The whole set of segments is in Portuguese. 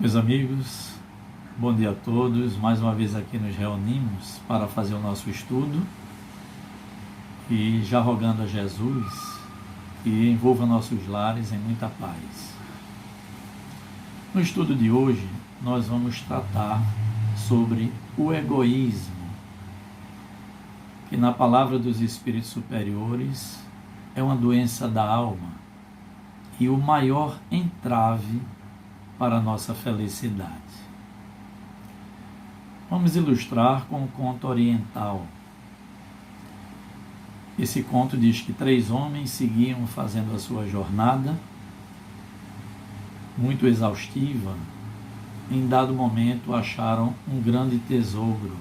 Meus amigos, bom dia a todos. Mais uma vez aqui nos reunimos para fazer o nosso estudo e já rogando a Jesus que envolva nossos lares em muita paz. No estudo de hoje, nós vamos tratar sobre o egoísmo, que na palavra dos espíritos superiores é uma doença da alma e o maior entrave para a nossa felicidade. Vamos ilustrar com um conto oriental. Esse conto diz que 3 homens seguiam fazendo a sua jornada, muito exaustiva. Em dado momento acharam um grande tesouro.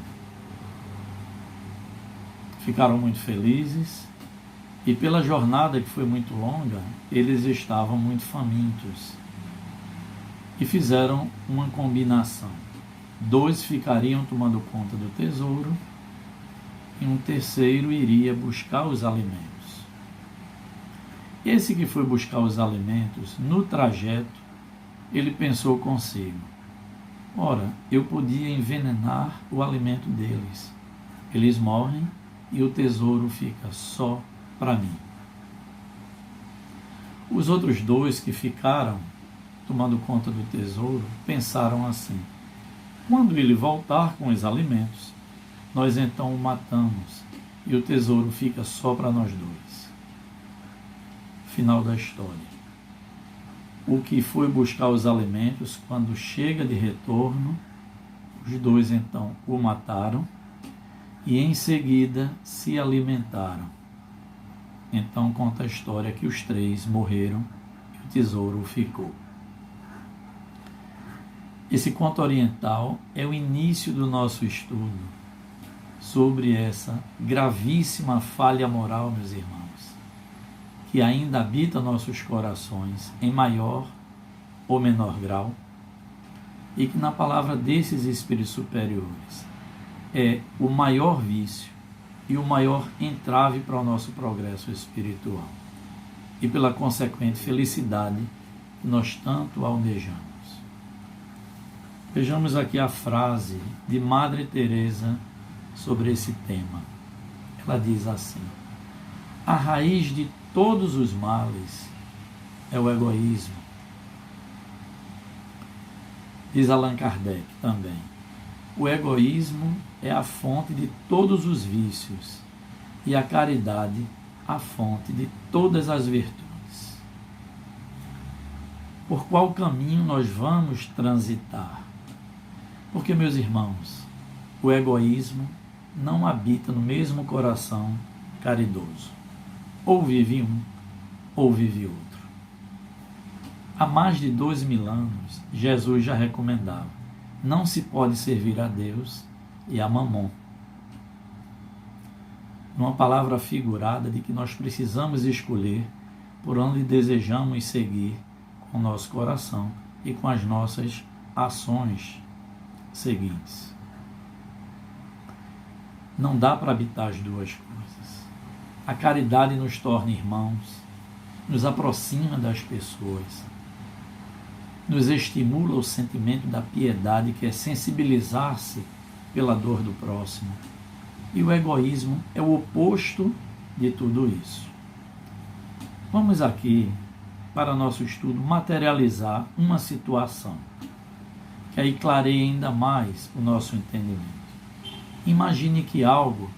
Ficaram muito felizes e pela jornada, que foi muito longa, eles estavam muito famintos. E fizeram uma combinação. 2 ficariam tomando conta do tesouro e um terceiro iria buscar os alimentos. Esse que foi buscar os alimentos, no trajeto, ele pensou consigo: ora, eu podia envenenar o alimento deles. Eles morrem e o tesouro fica só para mim. Os outros 2 que ficaram tomando conta do tesouro, pensaram assim: quando ele voltar com os alimentos, nós então o matamos e o tesouro fica só para nós 2. Final da história. O que foi buscar os alimentos, quando chega de retorno, os 2 então o mataram e em seguida se alimentaram. Então conta a história que os 3 morreram e o tesouro ficou. Esse conto oriental é o início do nosso estudo sobre essa gravíssima falha moral, meus irmãos, que ainda habita nossos corações em maior ou menor grau e que na palavra desses espíritos superiores é o maior vício e o maior entrave para o nosso progresso espiritual e pela consequente felicidade que nós tanto almejamos. Vejamos aqui a frase de Madre Teresa sobre esse tema. Ela diz assim: a raiz de todos os males é o egoísmo. Diz Allan Kardec também: o egoísmo é a fonte de todos os vícios e a caridade a fonte de todas as virtudes. Por qual caminho nós vamos transitar? Porque, meus irmãos, o egoísmo não habita no mesmo coração caridoso. Ou vive um, ou vive outro. Há mais de 2000 anos, Jesus já recomendava: não se pode servir a Deus e a Mamon. Numa palavra figurada de que nós precisamos escolher por onde desejamos seguir com o nosso coração e com as nossas ações seguintes. Não dá para habitar as duas coisas. A caridade nos torna irmãos, nos aproxima das pessoas, nos estimula o sentimento da piedade, que é sensibilizar-se pela dor do próximo. E o egoísmo é o oposto de tudo isso. Vamos aqui, para nosso estudo, materializar uma situação que aí clareia ainda mais o nosso entendimento. Imagine que algo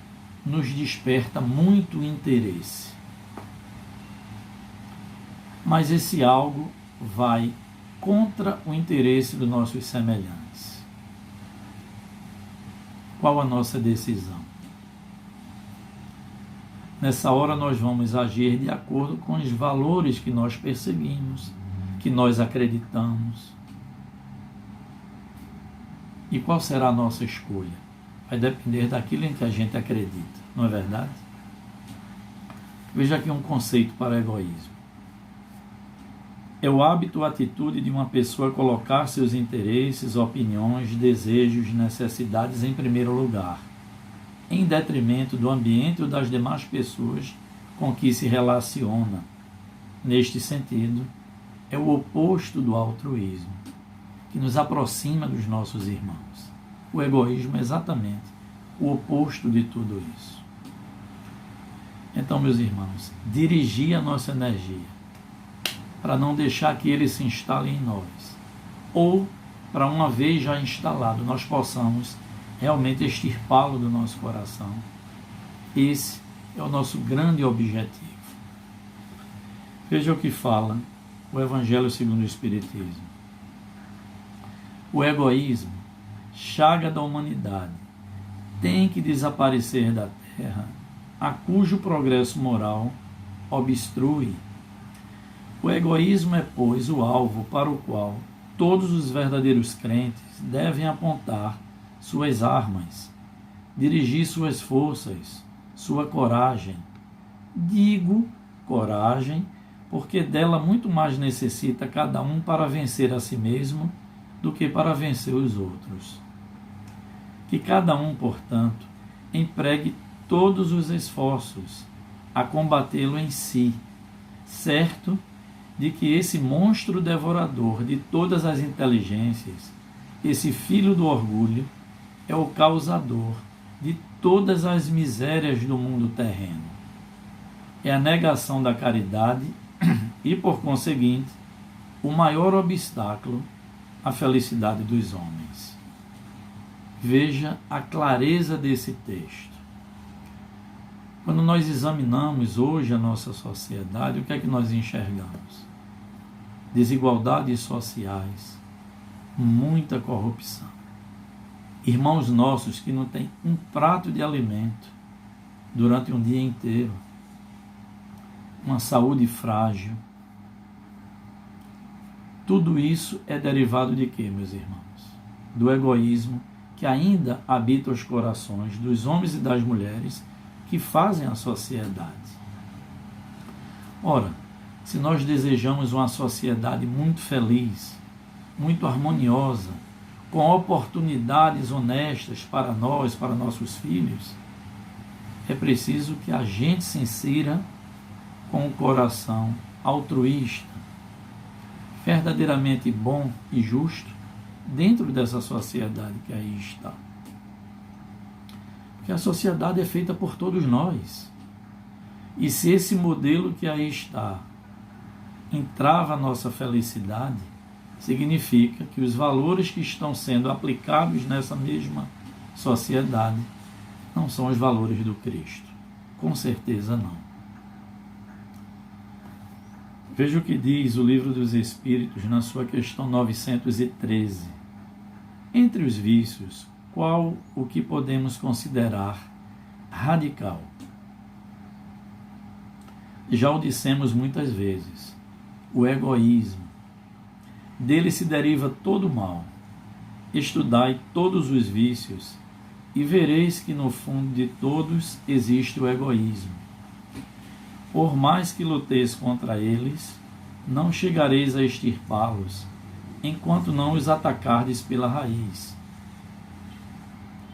nos desperta muito interesse, mas esse algo vai contra o interesse dos nossos semelhantes. Qual a nossa decisão? Nessa hora nós vamos agir de acordo com os valores que nós perseguimos, que nós acreditamos. E qual será a nossa escolha? Vai depender daquilo em que a gente acredita, não é verdade? Veja aqui um conceito para o egoísmo. É o hábito ou atitude de uma pessoa colocar seus interesses, opiniões, desejos, necessidades em primeiro lugar, em detrimento do ambiente ou das demais pessoas com que se relaciona. Neste sentido, é o oposto do altruísmo, que nos aproxima dos nossos irmãos. O egoísmo é exatamente o oposto de tudo isso. Então, meus irmãos, dirigir a nossa energia para não deixar que ele se instale em nós, ou para uma vez já instalado, nós possamos realmente extirpá-lo do nosso coração. Esse é o nosso grande objetivo. Veja o que fala o Evangelho segundo o Espiritismo. O egoísmo, chaga da humanidade, tem que desaparecer da terra, a cujo progresso moral obstrui. O egoísmo é, pois, o alvo para o qual todos os verdadeiros crentes devem apontar suas armas, dirigir suas forças, sua coragem. Digo coragem, porque dela muito mais necessita cada um para vencer a si mesmo do que para vencer os outros. Que cada um, portanto, empregue todos os esforços a combatê-lo em si, certo de que esse monstro devorador de todas as inteligências, esse filho do orgulho, é o causador de todas as misérias do mundo terreno. É a negação da caridade e, por conseguinte, o maior obstáculo à felicidade dos homens. Veja a clareza desse texto. Quando nós examinamos hoje a nossa sociedade, o que é que nós enxergamos? Desigualdades sociais, muita corrupção. Irmãos nossos que não têm um prato de alimento durante um dia inteiro, uma saúde frágil. Tudo isso é derivado de quê, meus irmãos? Do egoísmo que ainda habita os corações dos homens e das mulheres que fazem a sociedade. Ora, se nós desejamos uma sociedade muito feliz, muito harmoniosa, com oportunidades honestas para nós, para nossos filhos, é preciso que a gente se insira com o coração altruísta, verdadeiramente bom e justo, dentro dessa sociedade que aí está. Porque a sociedade é feita por todos nós. E se esse modelo que aí está entrava a nossa felicidade, significa que os valores que estão sendo aplicados nessa mesma sociedade não são os valores do Cristo. Com certeza não. Veja o que diz o Livro dos Espíritos na sua questão 913. Entre os vícios, qual o que podemos considerar radical? Já o dissemos muitas vezes, o egoísmo. Dele se deriva todo o mal. Estudai todos os vícios e vereis que no fundo de todos existe o egoísmo. Por mais que luteis contra eles, não chegareis a extirpá-los, enquanto não os atacardes pela raiz,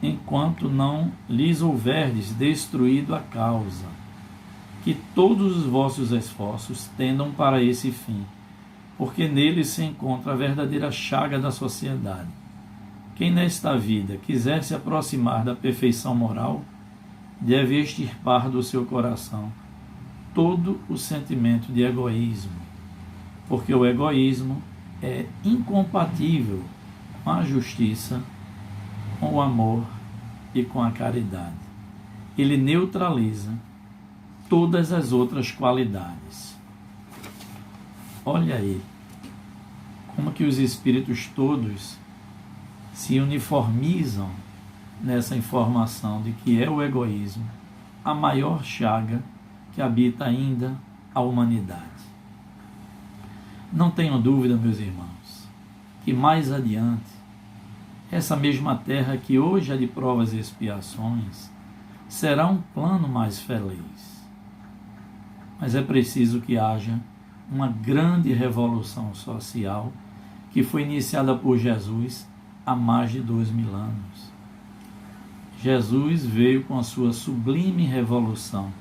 enquanto não lhes houverdes destruído a causa. Que todos os vossos esforços tendam para esse fim, porque neles se encontra a verdadeira chaga da sociedade. Quem nesta vida quiser se aproximar da perfeição moral, deve extirpar do seu coração todo o sentimento de egoísmo, porque o egoísmo é incompatível com a justiça, com o amor e com a caridade. Ele neutraliza todas as outras qualidades. Olha aí, como que os espíritos todos se uniformizam nessa informação de que é o egoísmo a maior chaga que habita ainda a humanidade. Não tenho dúvida, meus irmãos, que mais adiante, essa mesma terra que hoje é de provas e expiações, será um plano mais feliz. Mas é preciso que haja uma grande revolução social que foi iniciada por Jesus há mais de 2000 anos. Jesus veio com a sua sublime revolução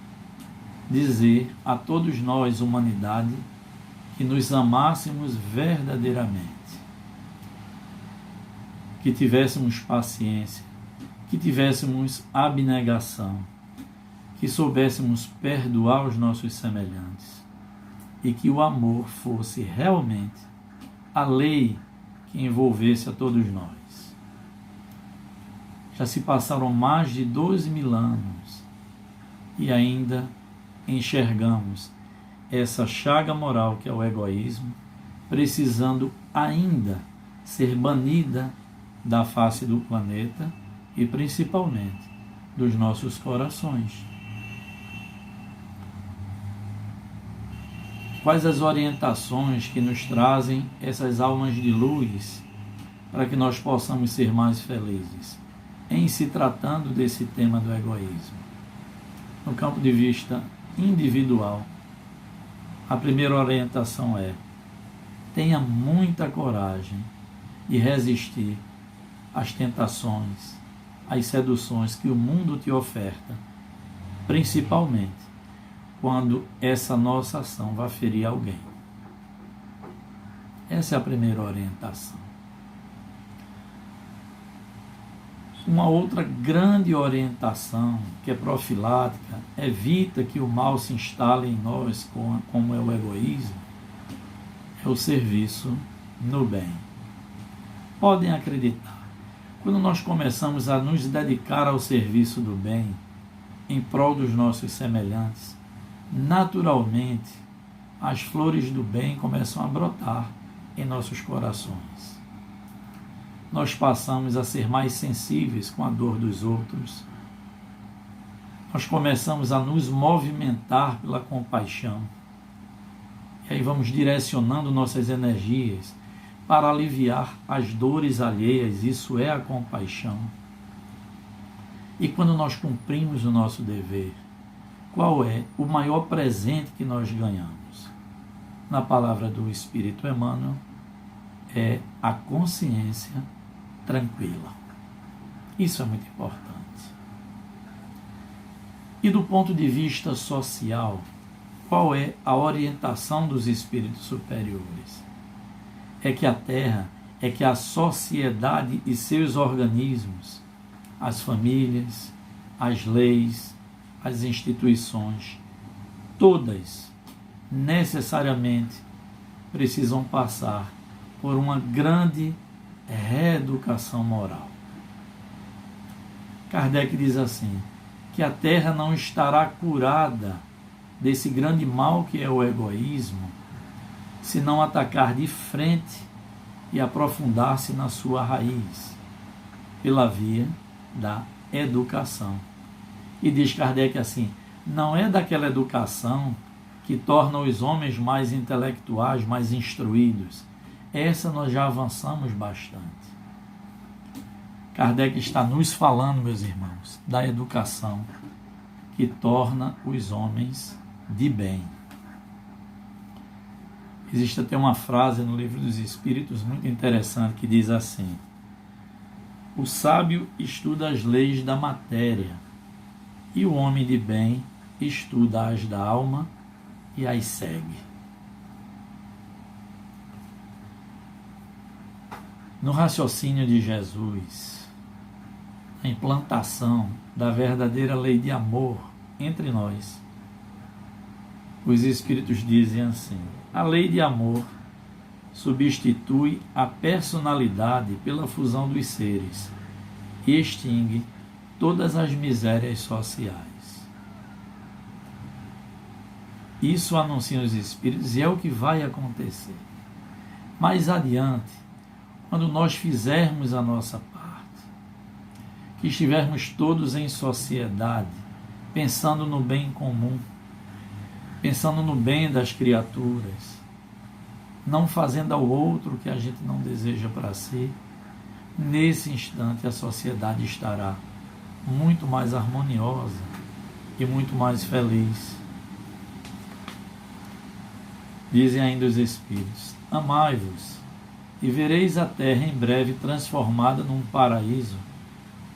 dizer a todos nós, humanidade, que nos amássemos verdadeiramente. que tivéssemos paciência, que tivéssemos abnegação, que soubéssemos perdoar os nossos semelhantes e que o amor fosse realmente a lei que envolvesse a todos nós. Já se passaram mais de 12.000 anos e ainda enxergamos essa chaga moral que é o egoísmo, precisando ainda ser banida da face do planeta e principalmente dos nossos corações. Quais as orientações que nos trazem essas almas de luz para que nós possamos ser mais felizes em se tratando desse tema do egoísmo? No campo de vista individual, a primeira orientação é: tenha muita coragem de resistir às tentações, às seduções que o mundo te oferta, principalmente quando essa nossa ação vai ferir alguém. Essa é a primeira orientação. Uma outra grande orientação, que é profilática, evita que o mal se instale em nós, como é o egoísmo, é o serviço no bem. Podem acreditar, quando nós começamos a nos dedicar ao serviço do bem, em prol dos nossos semelhantes, naturalmente as flores do bem começam a brotar em nossos corações. Nós passamos a ser mais sensíveis com a dor dos outros. Nós começamos a nos movimentar pela compaixão. E aí vamos direcionando nossas energias para aliviar as dores alheias. Isso é a compaixão. E quando nós cumprimos o nosso dever, qual é o maior presente que nós ganhamos? Na palavra do Espírito Emmanuel, é a consciência tranquila. Isso é muito importante. E do ponto de vista social, qual é a orientação dos espíritos superiores? É que a Terra, é que a sociedade e seus organismos, as famílias, as leis, as instituições, todas necessariamente precisam passar por uma grande reeducação moral. Kardec diz assim, que a Terra não estará curada desse grande mal que é o egoísmo, se não atacar de frente e aprofundar-se na sua raiz, pela via da educação. E diz Kardec assim, não é daquela educação que torna os homens mais intelectuais, mais instruídos. Essa nós já avançamos bastante. Kardec está nos falando, meus irmãos, da educação que torna os homens de bem. Existe até uma frase no Livro dos Espíritos muito interessante que diz assim: o sábio estuda as leis da matéria e o homem de bem estuda as da alma e as segue. No raciocínio de Jesus, a implantação da verdadeira lei de amor entre nós, os Espíritos dizem assim: a lei de amor substitui a personalidade pela fusão dos seres e extingue todas as misérias sociais. Isso anunciam os Espíritos e é o que vai acontecer. Mais adiante, quando nós fizermos a nossa parte, que estivermos todos em sociedade, pensando no bem comum, pensando no bem das criaturas, não fazendo ao outro o que a gente não deseja para si, nesse instante a sociedade estará muito mais harmoniosa e muito mais feliz. Dizem ainda os Espíritos: amai-vos e vereis a terra em breve transformada num paraíso,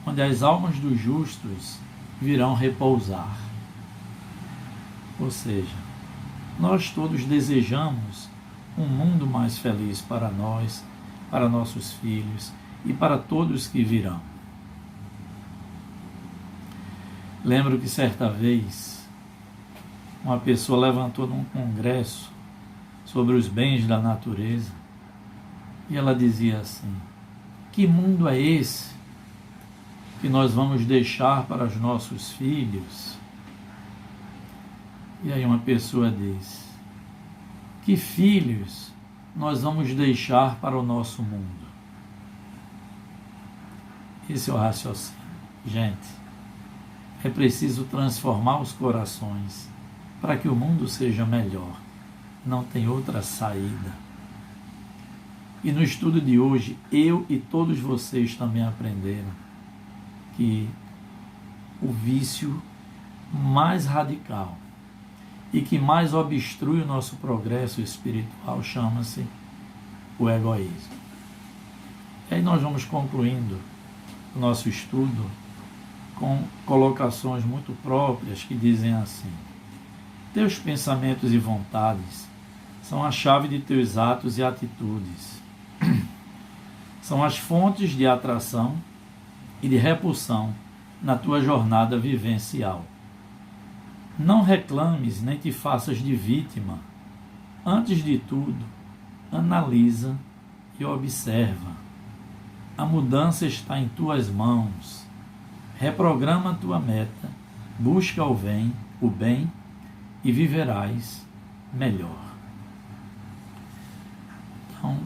onde as almas dos justos virão repousar. Ou seja, nós todos desejamos um mundo mais feliz para nós, para nossos filhos e para todos que virão. Lembro que certa vez uma pessoa levantou num congresso sobre os bens da natureza e ela dizia assim: que mundo é esse que nós vamos deixar para os nossos filhos? E aí uma pessoa diz: que filhos nós vamos deixar para o nosso mundo? Esse é o raciocínio. Gente, é preciso transformar os corações para que o mundo seja melhor. Não tem outra saída. E no estudo de hoje, eu e todos vocês também aprenderam que o vício mais radical e que mais obstrui o nosso progresso espiritual chama-se o egoísmo. E aí nós vamos concluindo o nosso estudo com colocações muito próprias que dizem assim: teus pensamentos e vontades são a chave de teus atos e atitudes. São as fontes de atração e de repulsão na tua jornada vivencial. Não reclames nem te faças de vítima. Antes de tudo, analisa e observa. A mudança está em tuas mãos. Reprograma a tua meta, busca o bem e viverás melhor. Então,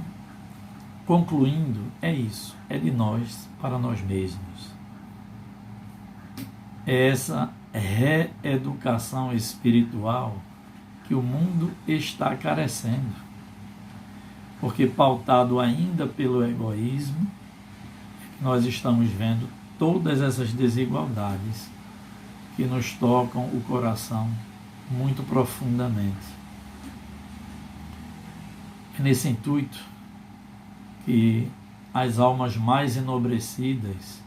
concluindo, é isso, é de nós para nós mesmos. É essa reeducação espiritual que o mundo está carecendo, porque pautado ainda pelo egoísmo, nós estamos vendo todas essas desigualdades que nos tocam o coração muito profundamente. É nesse intuito que as almas mais enobrecidas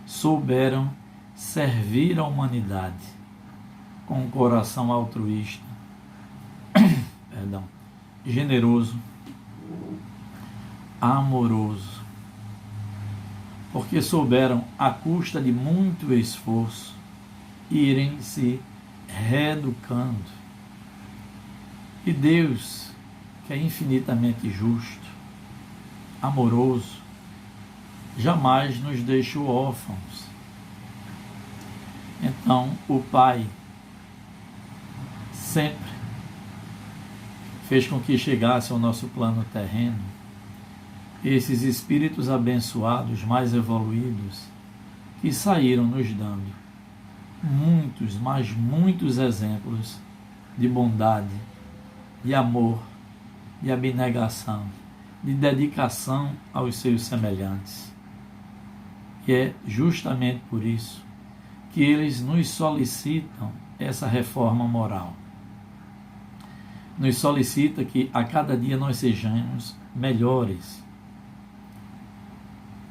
souberam servir a humanidade com um coração altruísta, generoso, amoroso, porque souberam, à custa de muito esforço, irem se reeducando. E Deus, que é infinitamente justo, amoroso, jamais nos deixou órfãos. Então, o Pai sempre fez com que chegasse ao nosso plano terreno esses espíritos abençoados, mais evoluídos, que saíram nos dando muitos, mas muitos exemplos de bondade, de amor, de abnegação, de dedicação aos seus semelhantes. E é justamente por isso que eles nos solicitam essa reforma moral. Nos solicita que a cada dia nós sejamos melhores,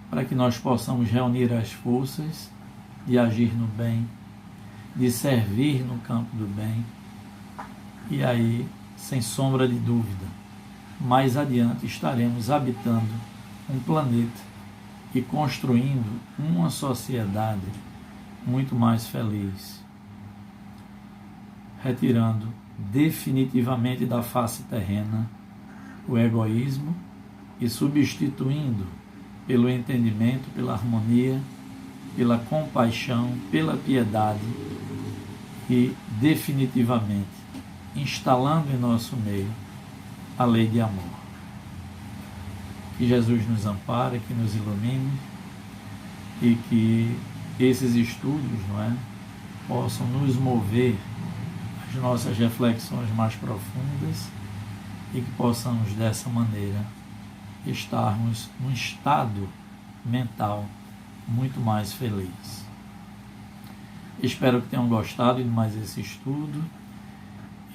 para que nós possamos reunir as forças de agir no bem, de servir no campo do bem. E aí, sem sombra de dúvida, mais adiante estaremos habitando um planeta e construindo uma sociedade muito mais feliz, retirando definitivamente da face terrena o egoísmo e substituindo pelo entendimento, pela harmonia, pela compaixão, pela piedade e definitivamente instalando em nosso meio a lei de amor. Que Jesus nos ampare, que nos ilumine e que esses estudos, possam nos mover às nossas reflexões mais profundas e que possamos dessa maneira estarmos num estado mental muito mais feliz. Espero que tenham gostado de mais esse estudo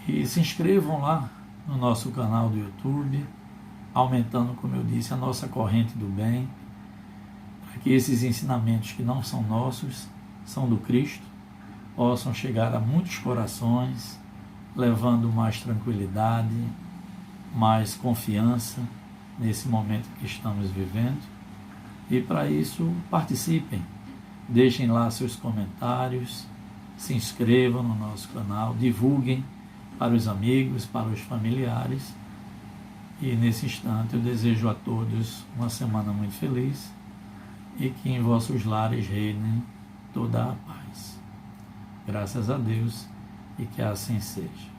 e se inscrevam lá no nosso canal do YouTube, aumentando, como eu disse, a nossa corrente do bem, para que esses ensinamentos que não são nossos, são do Cristo, possam chegar a muitos corações, levando mais tranquilidade, mais confiança nesse momento que estamos vivendo E para isso, participem. Deixem lá seus comentários, se inscrevam no nosso canal, divulguem para os amigos, para os familiares. E nesse instante eu desejo a todos uma semana muito feliz e que em vossos lares reine toda a paz. Graças a Deus e que assim seja.